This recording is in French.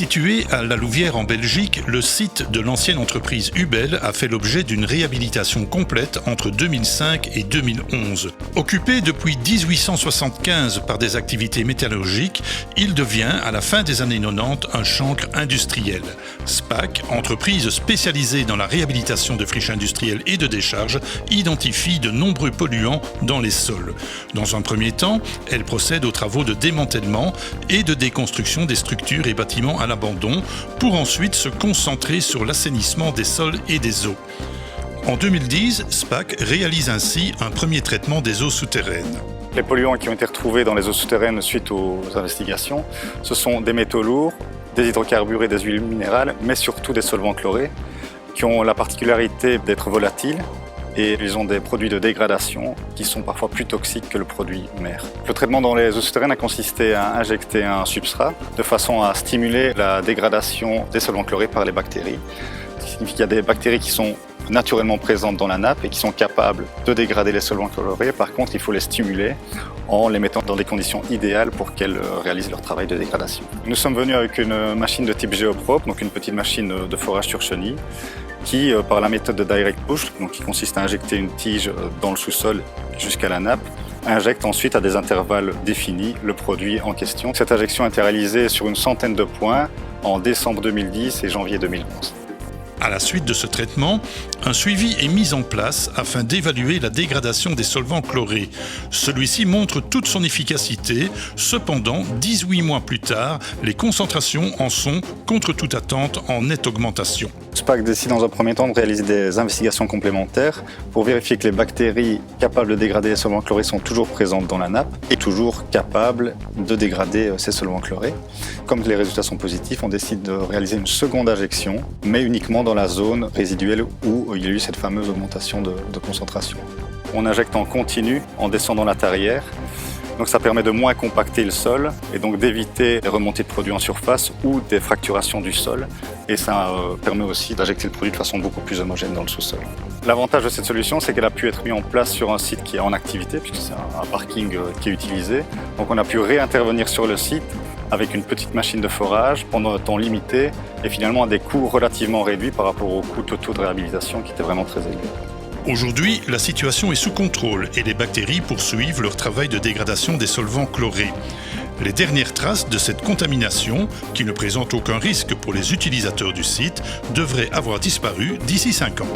Situé à La Louvière en Belgique, le site de l'ancienne entreprise Hubel a fait l'objet d'une réhabilitation complète entre 2005 et 2011. Occupé depuis 1875 par des activités métallurgiques, il devient, à la fin des années 90, un chancre industriel. SPAC, entreprise spécialisée dans la réhabilitation de friches industrielles et de décharges, identifie de nombreux polluants dans les sols. Dans un premier temps, elle procède aux travaux de démantèlement et de déconstruction des structures et bâtiments à l'abandon pour ensuite se concentrer sur l'assainissement des sols et des eaux. En 2010, SPAC réalise ainsi un premier traitement des eaux souterraines. Les polluants qui ont été retrouvés dans les eaux souterraines suite aux investigations, ce sont des métaux lourds, des hydrocarbures et des huiles minérales, mais surtout des solvants chlorés qui ont la particularité d'être volatiles et ils ont des produits de dégradation qui sont parfois plus toxiques que le produit mère. Le traitement dans les eaux souterraines a consisté à injecter un substrat de façon à stimuler la dégradation des solvants chlorés par les bactéries. Ce qui signifie qu'il y a des bactéries qui sont naturellement présentes dans la nappe et qui sont capables de dégrader les solvants chlorés. Par contre, il faut les stimuler en les mettant dans des conditions idéales pour qu'elles réalisent leur travail de dégradation. Nous sommes venus avec une machine de type géoprobe, donc une petite machine de forage sur chenille, qui, par la méthode de direct push, donc qui consiste à injecter une tige dans le sous-sol jusqu'à la nappe, injecte ensuite à des intervalles définis le produit en question. Cette injection a été réalisée sur une centaine de points en décembre 2010 et janvier 2011. À la suite de ce traitement, un suivi est mis en place afin d'évaluer la dégradation des solvants chlorés. Celui-ci montre toute son efficacité. Cependant, 18 mois plus tard, les concentrations en sont, contre toute attente, en nette augmentation. SPAC décide dans un premier temps de réaliser des investigations complémentaires pour vérifier que les bactéries capables de dégrader les solvants chlorés sont toujours présentes dans la nappe et toujours capables de dégrader ces solvants chlorés. Comme les résultats sont positifs, on décide de réaliser une seconde injection, mais uniquement dans la zone résiduelle où il y a eu cette fameuse augmentation de concentration. On injecte en continu en descendant la tarière. Donc ça permet de moins compacter le sol et donc d'éviter les remontées de produits en surface ou des fracturations du sol. Et ça permet aussi d'injecter le produit de façon beaucoup plus homogène dans le sous-sol. L'avantage de cette solution, c'est qu'elle a pu être mise en place sur un site qui est en activité, puisque c'est un parking qui est utilisé. Donc on a pu réintervenir sur le site avec une petite machine de forage pendant un temps limité et finalement à des coûts relativement réduits par rapport aux coûts totaux de réhabilitation qui étaient vraiment très élevés. Aujourd'hui, la situation est sous contrôle et les bactéries poursuivent leur travail de dégradation des solvants chlorés. Les dernières traces de cette contamination, qui ne présente aucun risque pour les utilisateurs du site, devraient avoir disparu d'ici 5 ans.